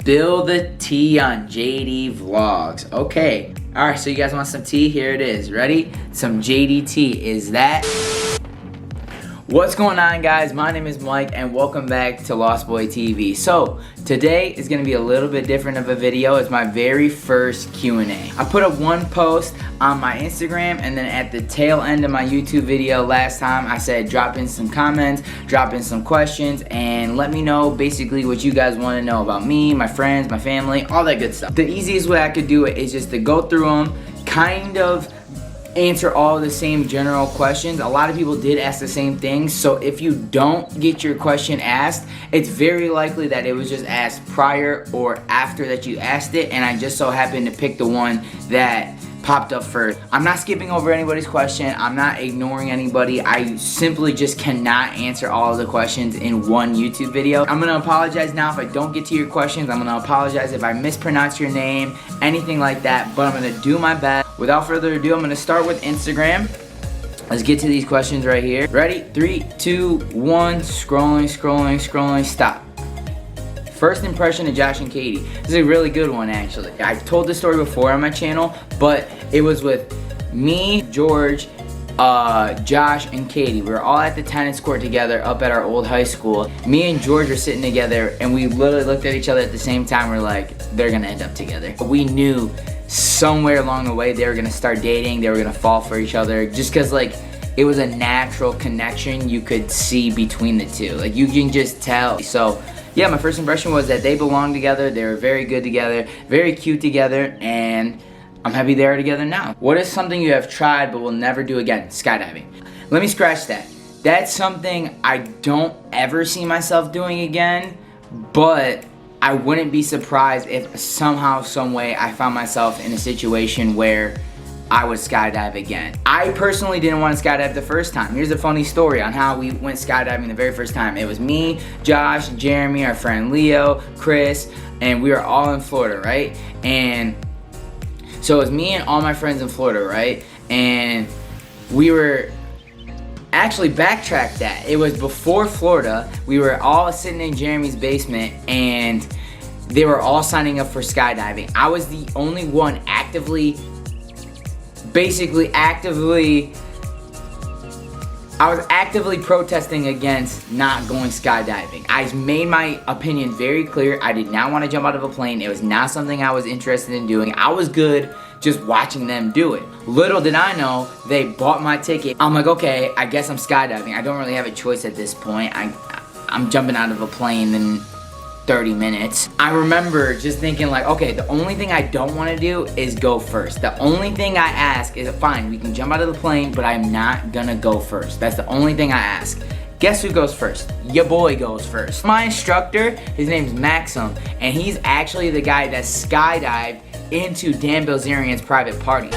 Spill the tea on JD Vlogs. Okay, alright, so you guys want some tea? Here it is. Ready? Some JD tea. Is that? What's going on, guys? My name is Mike and welcome back to Lost Boy TV. So today is going to be a little bit different of a video. It's my very first Q&A. I put up one post on my Instagram, and then at the tail end of my YouTube video last time I said drop in some comments, drop in some questions, and let me know basically what you guys want to know about me, my friends, my family, all that good stuff. The easiest way I could do it is just to go through them, kind of answer all the same general questions. A lot of people did ask the same things, so if you don't get your question asked, it's very likely that it was just asked prior or after that you asked it, and I just so happened to pick the one that popped up first. I'm not skipping over anybody's question. I'm not ignoring anybody. I simply just cannot answer all of the questions in one YouTube video. I'm gonna apologize now if I don't get to your questions. I'm gonna apologize if I mispronounce your name, anything like that, but I'm gonna do my best. Without further ado, I'm gonna start with Instagram. Let's get to these questions right here. Ready? 3, 2, 1, scrolling, stop. First impression of Josh and Katie. This is a really good one, actually. I've told this story before on my channel, but it was with me, George, Josh, and Katie. We were all at the tennis court together up at our old high school. Me and George were sitting together, and we literally looked at each other at the same time. We're like, they're gonna end up together. We knew somewhere along the way they were gonna start dating, they were gonna fall for each other, just because like it was a natural connection you could see between the two. Like, you can just tell. So yeah, my first impression was that they belonged together, they were very good together, very cute together, and I'm happy they are together now. What is something you have tried but will never do again? Skydiving. Let me scratch that. That's something I don't ever see myself doing again, but I wouldn't be surprised if somehow, some way I found myself in a situation where I would skydive again. I personally didn't want to skydive the first time. Here's a funny story on how we went skydiving the very first time. It was me, Josh, Jeremy, our friend Leo, Chris, and we were all in Florida, right? And so it was me and all my friends in Florida, right? And we were, actually backtrack that. It was before Florida. We were all sitting in Jeremy's basement and they were all signing up for skydiving. I was the only one actively protesting against not going skydiving. I made my opinion very clear. I did not want to jump out of a plane. It was not something I was interested in doing. I was good just watching them do it. Little did I know, they bought my ticket. I'm like, okay, I guess I'm skydiving. I don't really have a choice at this point. I'm jumping out of a plane in 30 minutes. I remember just thinking like, okay, the only thing I don't want to do is go first. The only thing I ask is, fine, we can jump out of the plane, but I'm not gonna go first. That's the only thing I ask. Guess who goes first? Your boy goes first. My instructor, his name's Maxim, and he's actually the guy that skydived into Dan Bilzerian's private party.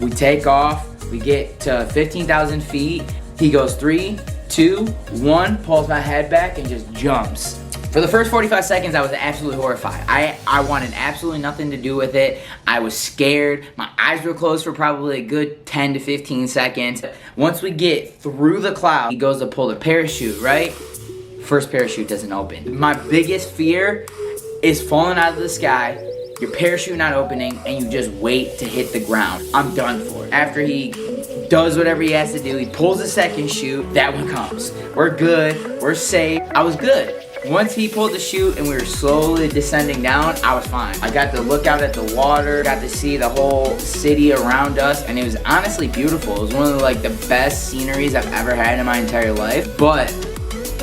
We take off. We get to 15,000 feet. He goes 3, 2, 1, pulls my head back and just jumps. For the first 45 seconds, I was absolutely horrified. I wanted absolutely nothing to do with it. I was scared. My eyes were closed for probably a good 10 to 15 seconds. Once we get through the cloud, he goes to pull the parachute, right? First parachute doesn't open. My biggest fear is falling out of the sky, your parachute not opening, and you just wait to hit the ground. I'm done for. After he does whatever he has to do, he pulls the second chute, that one comes. We're good, we're safe. I was good. Once he pulled the chute and we were slowly descending down, I was fine. I got to look out at the water, got to see the whole city around us, and it was honestly beautiful. It was one of the best sceneries I've ever had in my entire life, but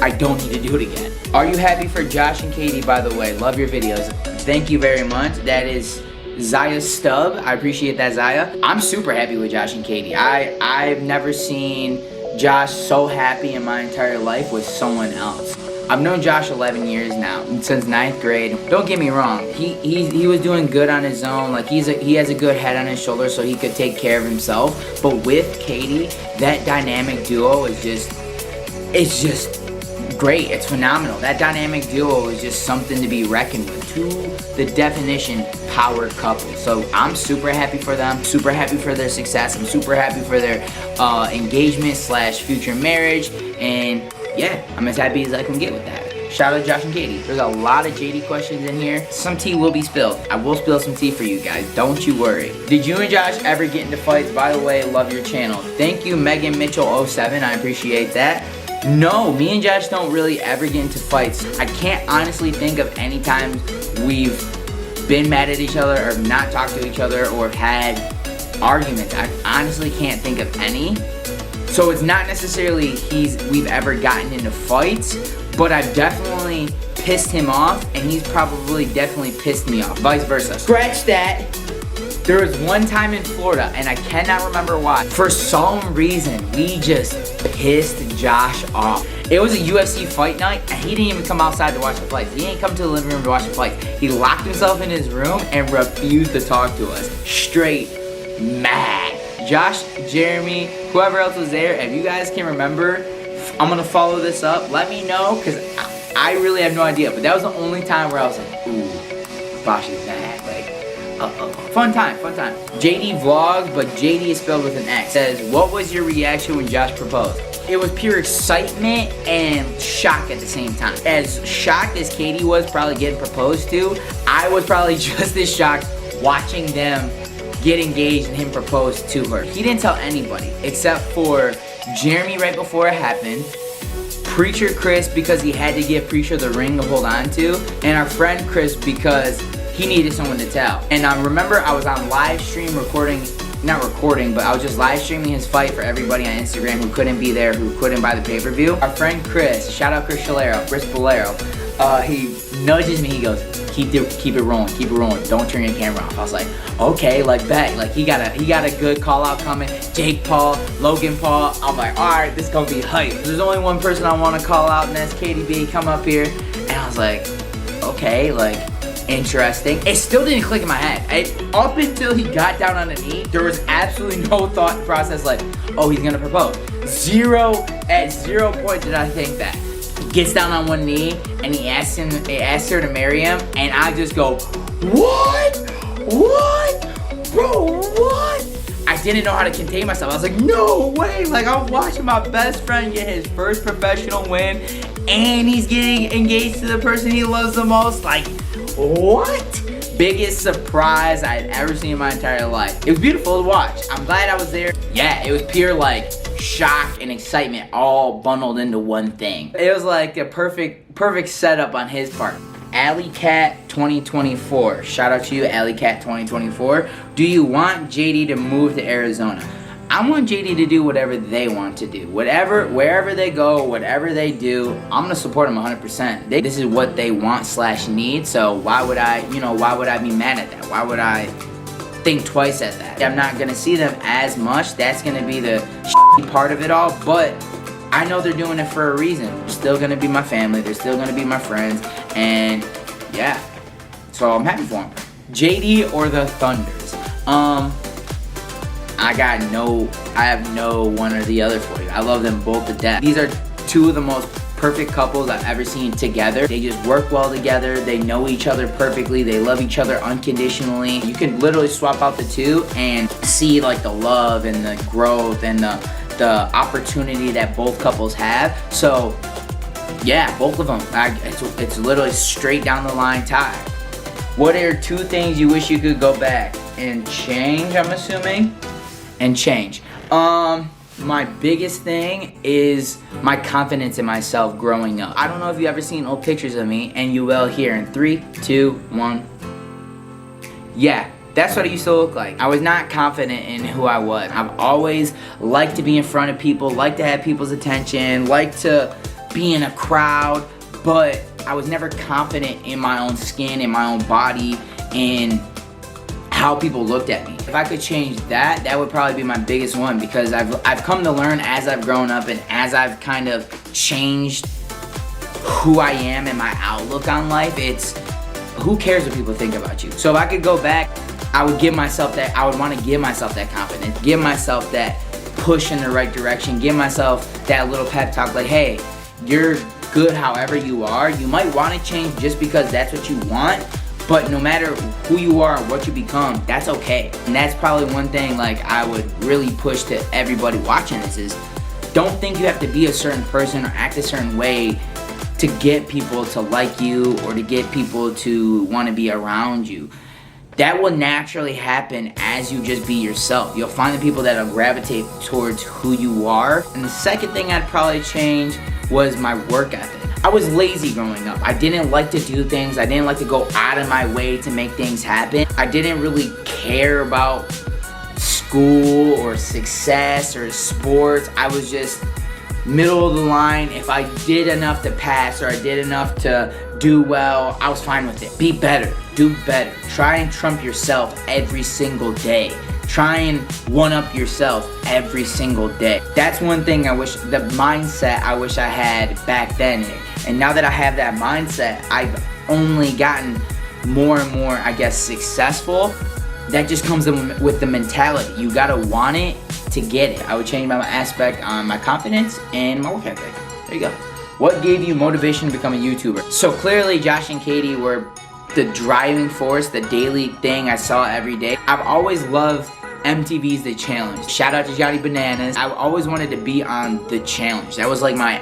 I don't need to do it again. Are you happy for Josh and Katie, by the way? Love your videos. Thank you very much. That is Zaya Stubb. I appreciate that, Zaya. I'm super happy with Josh and Katie. I've never seen Josh so happy in my entire life with someone else. I've known Josh 11 years now, since 9th grade. Don't get me wrong, he was doing good on his own. Like, he has a good head on his shoulders so he could take care of himself. But with Katie, that dynamic duo is just great. It's phenomenal. That dynamic duo is just something to be reckoned with. To the definition, power couple. So I'm super happy for them. Super happy for their success. I'm super happy for their engagement / future marriage. And yeah, I'm as happy as I can get with that. Shout out to Josh and Katie. There's a lot of JD questions in here. Some tea will be spilled. I will spill some tea for you guys. Don't you worry. Did you and Josh ever get into fights? By the way, love your channel. Thank you, Megan Mitchell 07. I appreciate that. No, me and Josh don't really ever get into fights. I can't honestly think of any time we've been mad at each other or not talked to each other or had arguments. I honestly can't think of any. So it's not necessarily we've ever gotten into fights, but I've definitely pissed him off, and he's probably definitely pissed me off. Vice versa. Scratch that. There was one time in Florida, and I cannot remember why. For some reason, we just pissed Josh off. It was a UFC fight night, and he didn't even come outside to watch the fights. He didn't come to the living room to watch the fights. He locked himself in his room and refused to talk to us. Straight mad. Josh, Jeremy, whoever else was there, if you guys can remember, I'm gonna follow this up. Let me know, because I really have no idea. But that was the only time where I was like, ooh, Bosh is mad. Like, fun time, fun time. JD Vlogs, but JD is spelled with an X. Says, what was your reaction when Josh proposed? It was pure excitement and shock at the same time. As shocked as Katie was probably getting proposed to, I was probably just as shocked watching them get engaged and him propose to her. He didn't tell anybody except for Jeremy right before it happened, Preacher Chris because he had to give Preacher the ring to hold on to, and our friend Chris because he needed someone to tell. And I remember I was on live stream not recording, but I was just live streaming his fight for everybody on Instagram who couldn't be there, who couldn't buy the pay-per-view. Our friend Chris, shout out Chris Bolero, he nudges me, he goes, keep it rolling, don't turn your camera off. I was like, okay, like bet, like he got a good call out coming. Jake Paul, Logan Paul. I'm like, all right, this is gonna be hype. There's only one person I want to call out, and that's Katie B. Come up here, and I was like, okay, like interesting. It still didn't click in my head. Up until he got down on a knee, there was absolutely no thought process like, oh, he's gonna propose. At 0 point did I think that. Gets down on one knee and he asks her to marry him, and I just go, what, bro, what? I didn't know how to contain myself. I was like, no way, like I'm watching my best friend get his first professional win, and he's getting engaged to the person he loves the most. Like, what? Biggest surprise I'd ever seen in my entire life. It was beautiful to watch. I'm glad I was there. Yeah, it was pure like shock and excitement all bundled into one thing. It was like a perfect setup on his part. Alley Cat 2024. Shout out to you, Alley Cat 2024. Do you want JD to move to Arizona? I want JD to do whatever they want to do. Wherever they go, whatever they do, I'm gonna support them 100%. This is what they want / need, so why would I be mad at that? Why would I think twice at that? I'm not gonna see them as much. That's gonna be the part of it all, but I know they're doing it for a reason. They're still gonna be my family. They're still gonna be my friends, and yeah, so I'm happy for them. JD or the Thunders? I have no one or the other for you. I love them both to death. These are two of the most perfect couples I've ever seen together. They just work well together. They know each other perfectly. They love each other unconditionally. You can literally swap out the two and see like the love and the growth and the opportunity that both couples have. So yeah, both of them. It's literally straight down the line tie. What are 2 things you wish you could go back and change, I'm assuming? And change. My biggest thing is my confidence in myself growing up. I don't know if you've ever seen old pictures of me, and you will here in 3, 2, 1. Yeah, that's what I used to look like. I was not confident in who I was. I've always liked to be in front of people, liked to have people's attention, liked to be in a crowd, but I was never confident in my own skin, in my own body, in how people looked at me. If I could change that, that would probably be my biggest one, because I've come to learn as I've grown up and as I've kind of changed who I am and my outlook on life. It's who cares what people think about you. So if I could go back, I would want to give myself that confidence, give myself that push in the right direction, give myself that little pep talk like, hey, you're good however you are. You might want to change just because that's what you want, but no matter who you are and what you become, that's okay. And that's probably one thing like I would really push to everybody watching this is, don't think you have to be a certain person or act a certain way to get people to like you or to get people to want to be around you. That will naturally happen as you just be yourself. You'll find the people that'll gravitate towards who you are. And the second thing I'd probably change was my work ethic. I was lazy growing up. I didn't like to do things. I didn't like to go out of my way to make things happen. I didn't really care about school or success or sports. I was just middle of the line. If I did enough to pass or I did enough to do well, I was fine with it. Be better, do better. Try and trump yourself every single day. Try and one-up yourself every single day. That's one thing I wish, the mindset I wish I had back then. And now that I have that mindset, I've only gotten more and more, I guess, successful. That just comes with the mentality. You gotta want it to get it. I would change my aspect on my confidence and my work ethic. There you go. What gave you motivation to become a YouTuber? So clearly Josh and Katie were the driving force, the daily thing I saw every day. I've always loved MTV's The Challenge. Shout out to Johnny Bananas. I always wanted to be on The Challenge. That was like my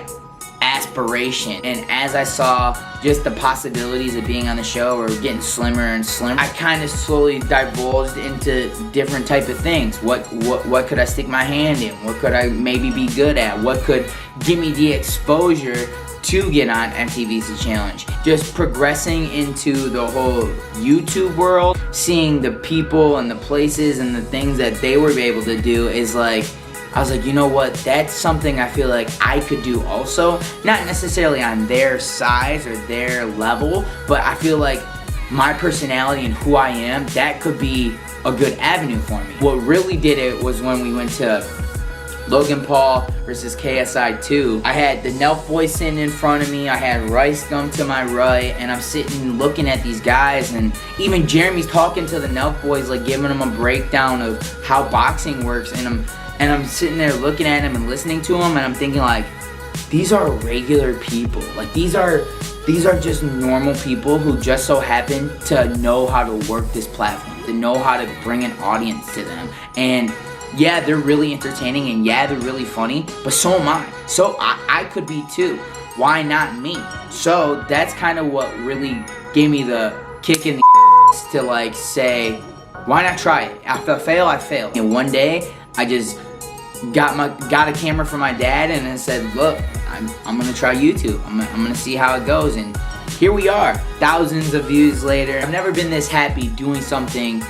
aspiration. And as I saw just the possibilities of being on the show or getting slimmer and slimmer, I kind of slowly divulged into different type of things. What could I stick my hand in? What could I maybe be good at? What could give me the exposure to get on MTV's The Challenge? Just progressing into the whole YouTube world, seeing the people and the places and the things that they were able to do is like, I was like, you know what, that's something I feel like I could do also. Not necessarily on their size or their level, but I feel like my personality and who I am, that could be a good avenue for me. What really did it was when we went to Logan Paul versus KSI 2. I had the Nelf boy sitting in front of me, I had Rice Gum to my right, and I'm sitting looking at these guys, and even Jeremy's talking to the Nelf boys, like giving them a breakdown of how boxing works, and I'm sitting there looking at him and listening to him, and I'm thinking like, these are regular people. Like these are just normal people who just so happen to know how to work this platform, to know how to bring an audience to them. And yeah, they're really entertaining, and yeah, they're really funny, but so am I. So I could be too. Why not me? So that's kind of what really gave me the kick in the to like say, why not try it? If I fail, I fail. And one day, I just got a camera from my dad and I said, look, I'm gonna try YouTube. I'm gonna see how it goes, and here we are, thousands of views later. I've never been this happy doing something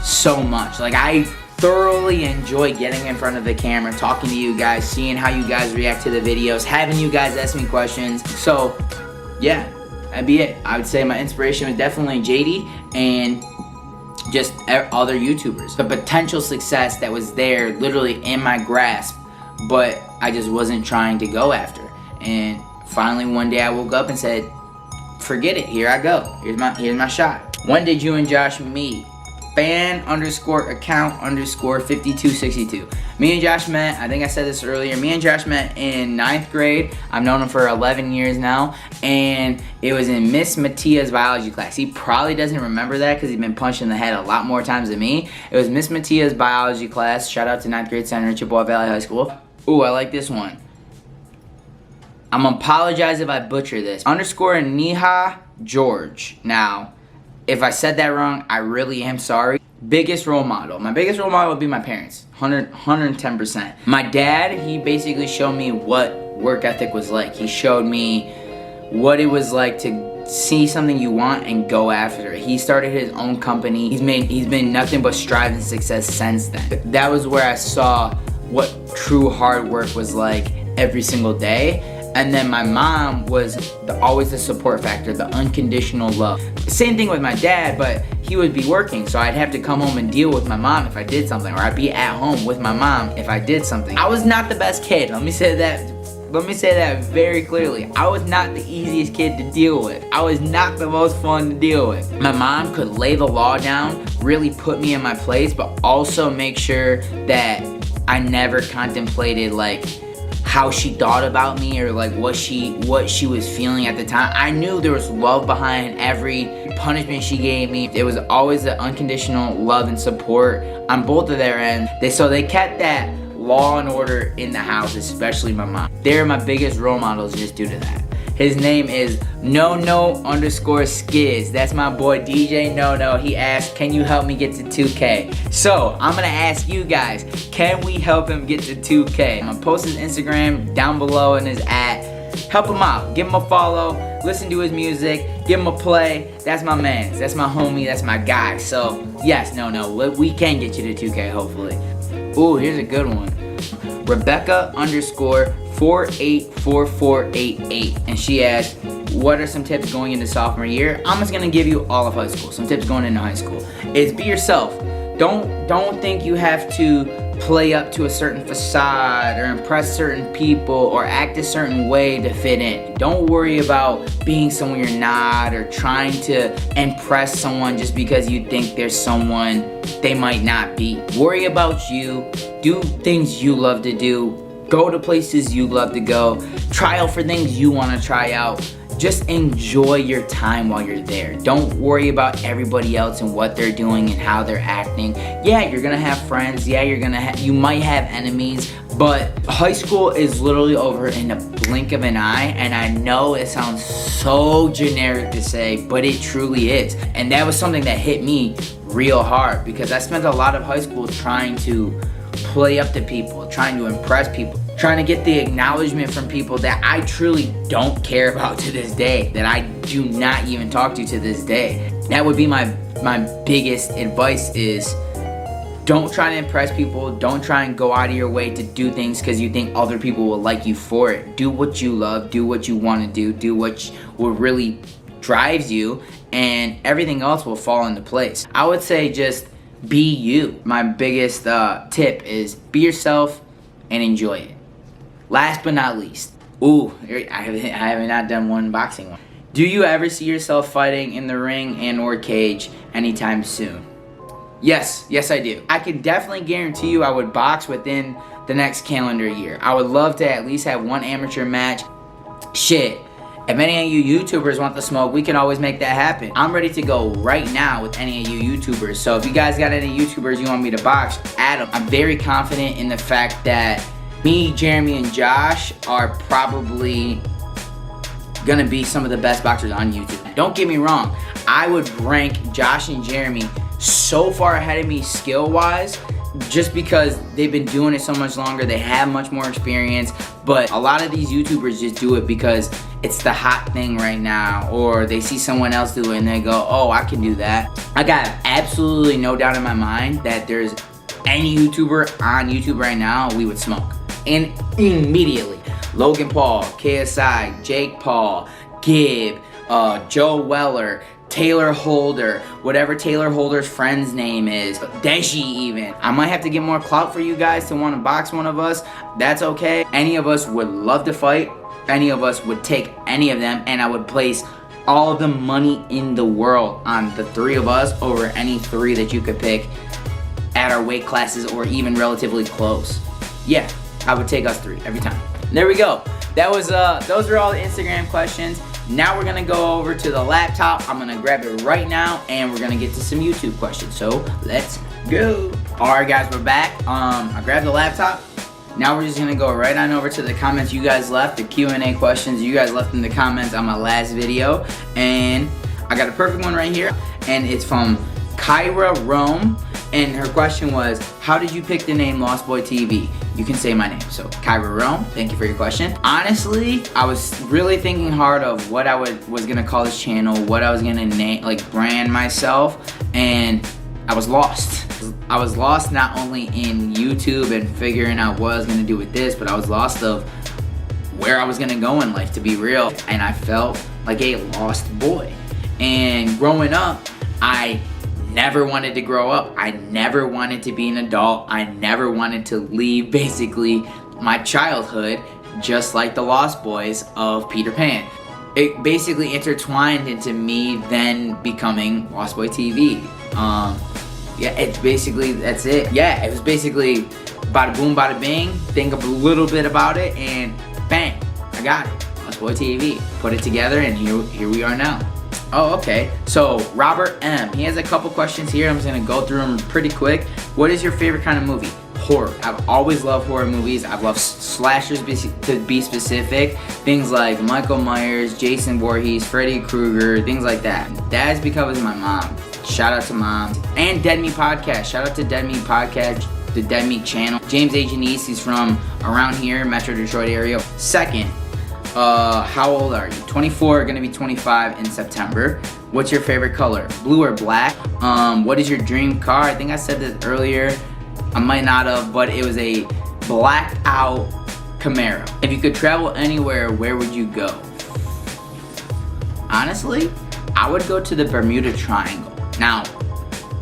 so much. Like I thoroughly enjoy getting in front of the camera, talking to you guys, seeing how you guys react to the videos, having you guys ask me questions. So yeah, that'd be it. I would say my inspiration was definitely JD and just other YouTubers. The potential success that was there literally in my grasp, but I just wasn't trying to go after. And finally one day I woke up and said, forget it, here I go. Here's my shot. When did you and Josh meet? fan_account_5262. Me and Josh met, I think I said this earlier, me and Josh met in 9th grade. I've known him for 11 years now, and it was in Miss Matia's biology class. He probably doesn't remember that because he's been punched in the head a lot more times than me. It was Miss Matia's biology class. Shout out to 9th grade center at Chippewa Valley High School. Ooh, I like this one. I'm gonna apologize if I butcher this. _Neha George. Now, if I said that wrong, I really am sorry. Biggest role model. My biggest role model would be my parents. 110%. My dad, he basically showed me what work ethic was like. He showed me what it was like to see something you want and go after it. He started his own company. He's been nothing but strive and success since then. That was where I saw what true hard work was like every single day. And then my mom was always the support factor, the unconditional love. Same thing with my dad, but he would be working, so I'd have to come home and deal with my mom if I did something, or I'd be at home with my mom if I did something. I was not the best kid, let me say that very clearly. I was not the easiest kid to deal with. I was not the most fun to deal with. My mom could lay the law down, really put me in my place, but also make sure that I never contemplated like how she thought about me or like what she was feeling at the time. I knew there was love behind every punishment she gave me. It was always the unconditional love and support on both of their ends. So they kept that law and order in the house, especially my mom. They're my biggest role models just due to that. His name is no_skids. That's my boy DJ No. He asked, can you help me get to 2K? So I'm gonna ask you guys, can we help him get to 2K? I'm gonna post his Instagram down below and his @ help him out, give him a follow, listen to his music, give him a play. That's my man, that's my homie, that's my guy. So yes, No, we can get you to 2K hopefully. Ooh, here's a good one. Rebecca_484488, and she asked, what are some tips going into sophomore year? I'm just gonna give you all of high school. Some tips going into high school is be yourself. Don't think you have to play up to a certain facade or impress certain people or act a certain way to fit in. Don't worry about being someone you're not or trying to impress someone just because you think there's someone they might not be. Worry about you. Do things you love to do. Go to places you love to go. Try out for things you want to try out. Just enjoy your time while you're there. Don't worry about everybody else and what they're doing and how they're acting. Yeah, you're gonna have friends. Yeah, you might have enemies, but high school is literally over in a blink of an eye, and I know it sounds so generic to say, but it truly is. And that was something that hit me real hard because I spent a lot of high school trying to play up to people, trying to impress people, trying to get the acknowledgement from people that I truly don't care about to this day, that I do not even talk to this day. That would be my biggest advice is don't try to impress people. Don't try and go out of your way to do things because you think other people will like you for it. Do what you love, do what you want to do what really drives you, and everything else will fall into place. I would say just be you. My biggest tip is be yourself and enjoy it. Last but not least, ooh, I have not done one boxing one. Do you ever see yourself fighting in the ring and/or cage anytime soon? Yes, I do. I can definitely guarantee you I would box within the next calendar year. I would love to at least have one amateur match. Shit. If any of you YouTubers want the smoke, we can always make that happen. I'm ready to go right now with any of you YouTubers. So if you guys got any YouTubers you want me to box, add them. I'm very confident in the fact that me, Jeremy, and Josh are probably gonna be some of the best boxers on YouTube. Don't get me wrong, I would rank Josh and Jeremy so far ahead of me skill-wise just because they've been doing it so much longer, they have much more experience, but a lot of these YouTubers just do it because it's the hot thing right now, or they see someone else do it and they go, oh, I can do that. I got absolutely no doubt in my mind that there's any YouTuber on YouTube right now we would smoke. And immediately, Logan Paul, KSI, Jake Paul, Gibb, Joe Weller, Taylor Holder, whatever Taylor Holder's friend's name is, Deji even. I might have to get more clout for you guys to want to box one of us. That's okay. Any of us would love to fight. Any of us would take any of them, and I would place all the money in the world on the three of us over any three that you could pick at our weight classes or even relatively close. Yeah, I would take us three every time. There we go. That was those are all the Instagram questions. Now we're gonna go over to the laptop. I'm gonna grab it right now and we're gonna get to some YouTube questions. So let's go. Alright guys, we're back. I grabbed the laptop. Now we're just gonna go right on over to the comments you guys left, the Q&A questions you guys left in the comments on my last video. And I got a perfect one right here. And it's from Kyra Rome. And her question was, how did you pick the name Lost Boy TV? You can say my name. So Kyra Rome, thank you for your question. Honestly, I was really thinking hard of what I was gonna call this channel, what I was gonna name, like brand myself, and I was lost. I was lost not only in YouTube and figuring out what I was gonna do with this, but I was lost of where I was gonna go in life, to be real. And I felt like a lost boy. And growing up, I never wanted to grow up. I never wanted to be an adult. I never wanted to leave basically my childhood, just like the Lost Boys of Peter Pan. It basically intertwined into me then becoming Lost Boy TV. Yeah, it's basically, that's it. Yeah, it was basically bada boom, bada bing, think a little bit about it, and bang, I got it. Let's Boy TV. Put it together, and here we are now. Oh, okay. So Robert M. He has a couple questions here. I'm just gonna go through them pretty quick. What is your favorite kind of movie? Horror. I've always loved horror movies. I've loved slashers to be specific. Things like Michael Myers, Jason Voorhees, Freddy Krueger, things like that. That is because of my mom. Shout out to mom. And Dead Meat Podcast. Shout out to Dead Meat Podcast, the Dead Meat channel. James A. Janice, he's from around here, Metro Detroit area. Second, how old are you? 24, gonna be 25 in September. What's your favorite color? Blue or black? What is your dream car? I think I said this earlier. I might not have, but it was a blacked out Camaro. If you could travel anywhere, where would you go? Honestly, I would go to the Bermuda Triangle. Now,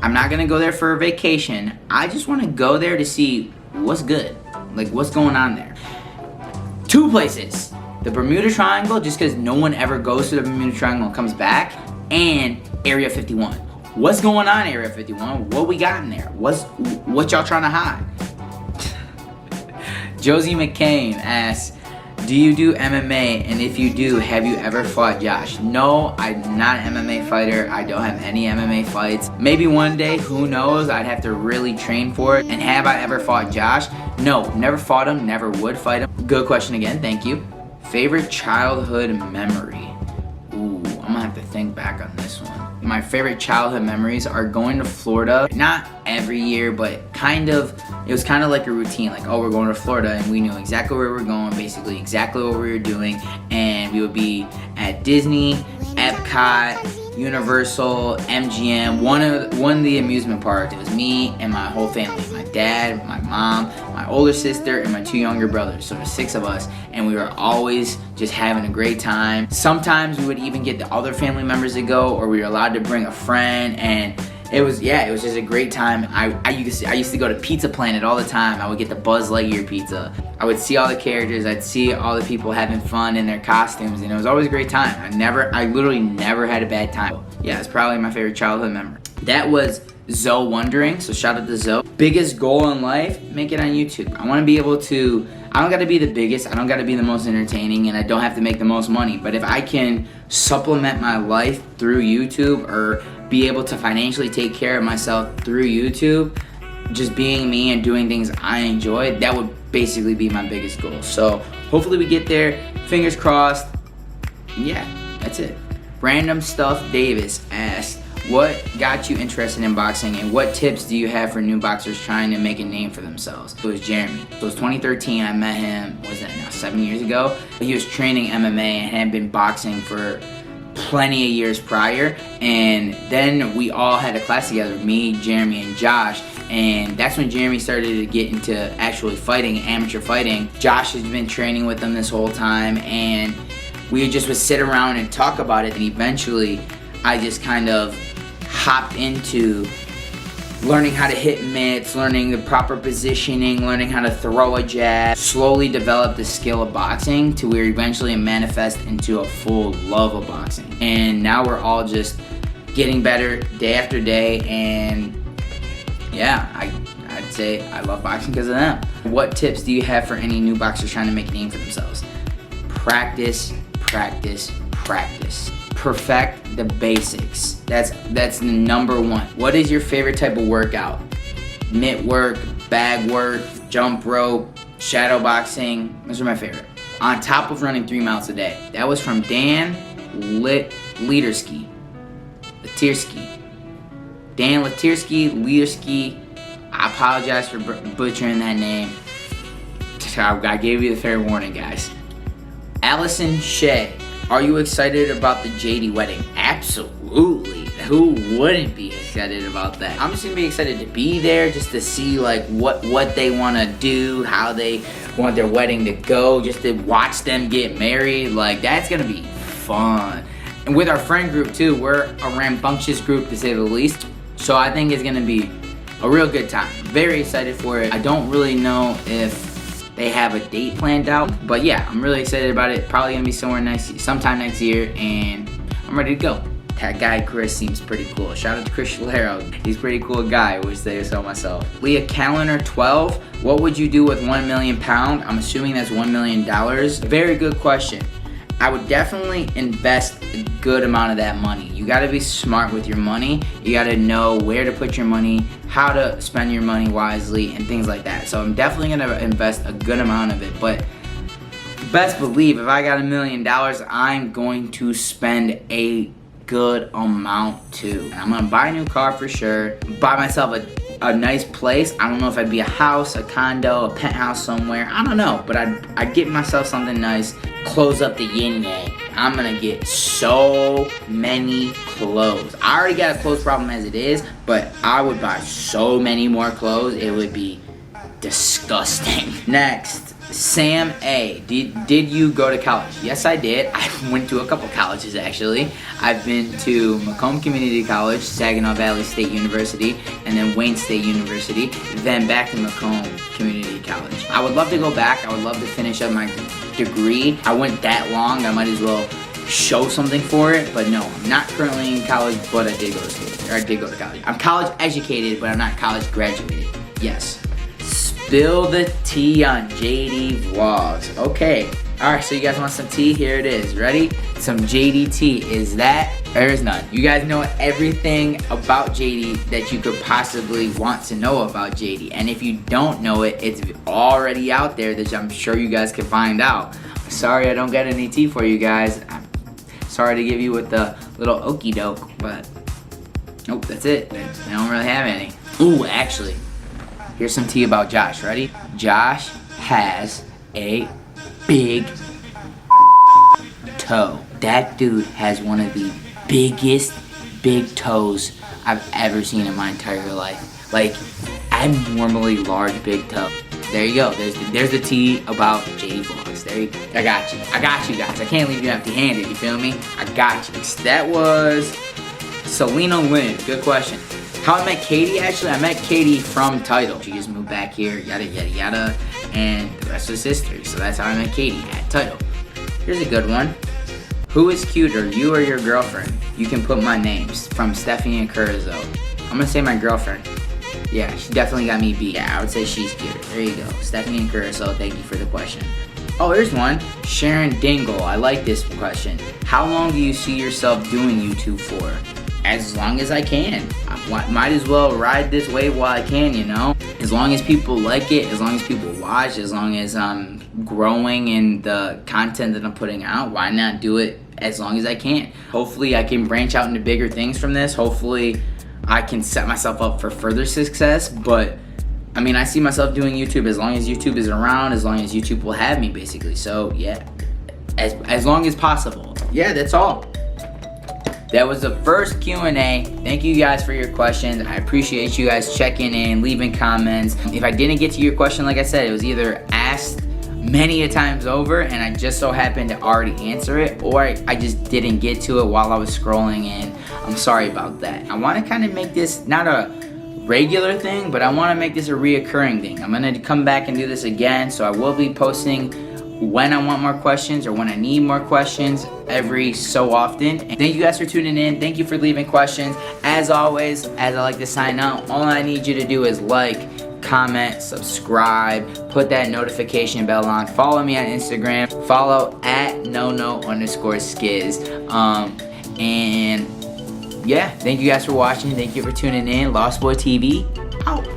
I'm not gonna go there for a vacation. I just wanna go there to see what's good. Like, what's going on there. 2 places. The Bermuda Triangle, just because no one ever goes to the Bermuda Triangle and comes back, and Area 51. What's going on in Area 51? What we got in there? What y'all trying to hide? Josie McCain asks, do you do MMA? And if you do, have you ever fought Josh? No, I'm not an MMA fighter. I don't have any MMA fights. Maybe one day, who knows? I'd have to really train for it. And have I ever fought Josh? No, never fought him, never would fight him. Good question again, thank you. Favorite childhood memory? Ooh, I'm gonna have to think back on this one. My favorite childhood memories are going to Florida. Not every year, but it was kind of like a routine. Like, oh, we're going to Florida, and we knew exactly where we were going, basically exactly what we were doing. And we would be at Disney, Epcot, Universal, MGM, one of the amusement parks. It was me and my whole family, my dad, my mom, my older sister, and my 2 younger brothers. So there's 6 of us, and we were always just having a great time. Sometimes we would even get the other family members to go, or we were allowed to bring a friend, and it was just a great time. I used to go to Pizza Planet all the time. I would get the Buzz Lightyear pizza. I would see all the characters. I'd see all the people having fun in their costumes, and it was always a great time. I literally never had a bad time. Yeah, it's probably my favorite childhood memory. That was Zoe Wondering, so shout out to Zoe. Biggest goal in life, make it on YouTube. I want to be able to, I don't got to be the biggest, I don't got to be the most entertaining, and I don't have to make the most money, but if I can supplement my life through YouTube, or be able to financially take care of myself through YouTube, just being me and doing things I enjoy, that would basically be my biggest goal. So hopefully we get there, fingers crossed. Yeah, that's it. Random Stuff Davis asked, what got you interested in boxing, and what tips do you have for new boxers trying to make a name for themselves? It was Jeremy. So it was 2013, I met him, what was that now, 7 years ago? He was training MMA and had been boxing for plenty of years prior, and then we all had a class together, me, Jeremy, and Josh, and that's when Jeremy started to get into actually fighting, amateur fighting. Josh has been training with him this whole time, and we just would sit around and talk about it, and eventually I just kind of hopped into learning how to hit mitts, learning the proper positioning, learning how to throw a jab, slowly develop the skill of boxing to where eventually it manifests into a full love of boxing. And now we're all just getting better day after day, and yeah, I'd say I love boxing because of them. What tips do you have for any new boxers trying to make a name for themselves? Practice, practice, practice. Perfect the basics. That's the number one. What is your favorite type of workout? Mitt work, bag work, jump rope, shadow boxing. Those are my favorite. On top of running 3 miles a day. That was from Dan Letersky. Dan Letersky. I apologize for butchering that name. I gave you the fair warning, guys. Allison Shea. Are you excited about the JD wedding? Absolutely. Who wouldn't be excited about that? I'm just gonna be excited to be there, just to see like what they want to do, how they want their wedding to go, just to watch them get married. Like, that's gonna be fun. And with our friend group too, we're a rambunctious group to say the least. So I think it's gonna be a real good time. Very excited for it. I don't really know if they have a date planned out, but yeah, I'm really excited about it. Probably gonna be sometime next year, and I'm ready to go. That guy Chris seems pretty cool. Shout out to Chris Shalero. He's a pretty cool guy, I wish say so myself. Leah Callender 12, what would you do with £1 million? I'm assuming that's $1 million. Very good question. I would definitely invest a good amount of that money. You gotta be smart with your money. You gotta know where to put your money, how to spend your money wisely, and things like that. So I'm definitely gonna invest a good amount of it, but best believe if I got $1 million, I'm going to spend a good amount too. I'm gonna buy a new car for sure, buy myself a nice place. I don't know if I'd be a house, a condo, a penthouse somewhere. I don't know, but I'd get myself something nice, close up the yin yang. I'm gonna get so many clothes. I already got a clothes problem as it is, but I would buy so many more clothes. It would be disgusting. Next. Sam A. Did you go to college? Yes, I did. I went to a couple colleges, actually. I've been to Macomb Community College, Saginaw Valley State University, and then Wayne State University, then back to Macomb Community College. I would love to go back. I would love to finish up my degree. I went that long, I might as well show something for it, but no, I'm not currently in college, but I did go to school. Or I did go to college. I'm college educated, but I'm not college graduated. Yes. Spill the tea on JD Vlogs. Okay, alright, so you guys want some tea? Here it is. Ready? Some JD tea. Is that? There is none. You guys know everything about JD that you could possibly want to know about JD. And if you don't know it, it's already out there that I'm sure you guys can find out. Sorry I don't got any tea for you guys. I'm sorry to give you with the little okie doke, but nope, that's it. I don't really have any. Ooh, actually. Here's some tea about Josh. Ready? Josh has a big toe. That dude has one of the biggest big toes I've ever seen in my entire life. Like, abnormally large big toe. There you go. There's the tea about JD Vlogs. There you go. I got you. I got you guys. I can't leave you empty-handed. You feel me? I got you. That was Selena Lynn. Good question. How I met Katie, actually, I met Katie from Tidal. She just moved back here, yada, yada, yada, and the rest was history. So that's how I met Katie, at Tidal. Here's a good one. Who is cuter, you or your girlfriend? You can put my names, from Stephanie and Curzo. I'm gonna say my girlfriend. Yeah, she definitely got me beat. Yeah, I would say she's cuter. There you go. Stephanie and Curzo, thank you for the question. Oh, here's one. Sharon Dingle, I like this question. How long do you see yourself doing YouTube for? As long as I can. I might as well ride this wave while I can, you know? As long as people like it, as long as people watch, as long as I'm growing in the content that I'm putting out, why not do it as long as I can? Hopefully I can branch out into bigger things from this. Hopefully I can set myself up for further success, but I mean, I see myself doing YouTube as long as YouTube is around, as long as YouTube will have me, basically. So yeah, as long as possible. Yeah, that's all. That was the first Q&A. Thank you guys for your questions. I appreciate you guys checking in, leaving comments. If I didn't get to your question, like I said, it was either asked many a times over and I just so happened to already answer it, or I just didn't get to it while I was scrolling, and I'm sorry about that. I want to kind of make this not a regular thing, but I want to make this a reoccurring thing. I'm going to come back and do this again, so I will be posting when I want more questions or when I need more questions every so often. And thank you guys for tuning in. Thank you for leaving questions. As always, as I like to sign out, all I need you to do is like, comment, subscribe, put that notification bell on, follow me on Instagram, follow at nono_skiz. And yeah, thank you guys for watching. Thank you for tuning in. Lost Boy TV, out.